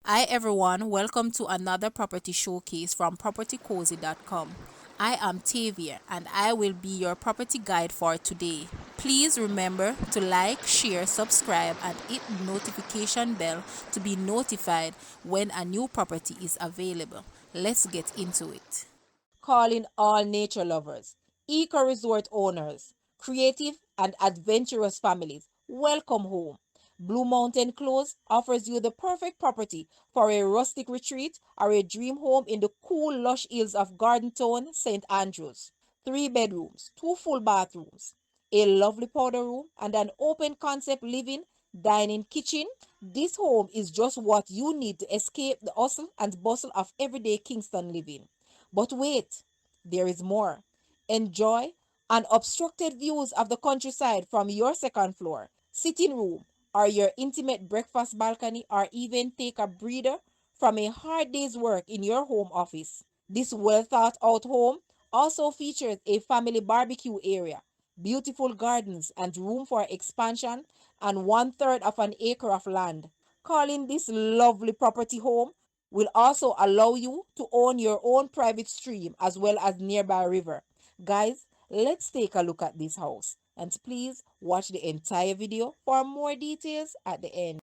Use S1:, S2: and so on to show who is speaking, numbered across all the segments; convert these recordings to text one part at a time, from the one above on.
S1: Hi everyone, welcome to another property showcase from propertycozy.com. I am Tavia and I will be your property guide for today. Please remember to like, share, subscribe and hit the notification bell to be notified when a new property is available. Let's get into it.
S2: Calling all nature lovers, eco resort owners, creative and adventurous families. Welcome home. Blue Mountain Close offers you the perfect property for a rustic retreat or a dream home in the cool, lush hills of Gardentown, St. Andrews. 3 bedrooms, 2 full bathrooms, a lovely powder room, and an open concept living, dining, kitchen. This home is just what you need to escape the hustle and bustle of everyday Kingston living. But wait, there is more. Enjoy unobstructed views of the countryside from your second floor, sitting room, or your intimate breakfast balcony, or even take a breather from a hard day's work in your home office. This well thought out home also features a family barbecue area, beautiful gardens, and room for expansion, and 1/3 of an acre of land. Calling this lovely property home will also allow you to own your own private stream as well as nearby river. Guys, let's take a look at this house and please watch the entire video for more details at the end.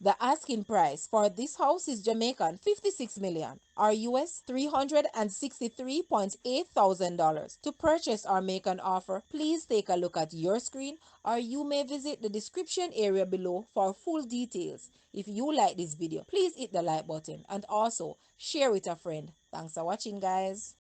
S2: The asking price for this house is Jamaican 56 million or US $363.8 thousand. To purchase or make an offer, please take a look at your screen or you may visit the description area below for full details. If you like this video, please hit the like button and also share with a friend. Thanks for watching, guys.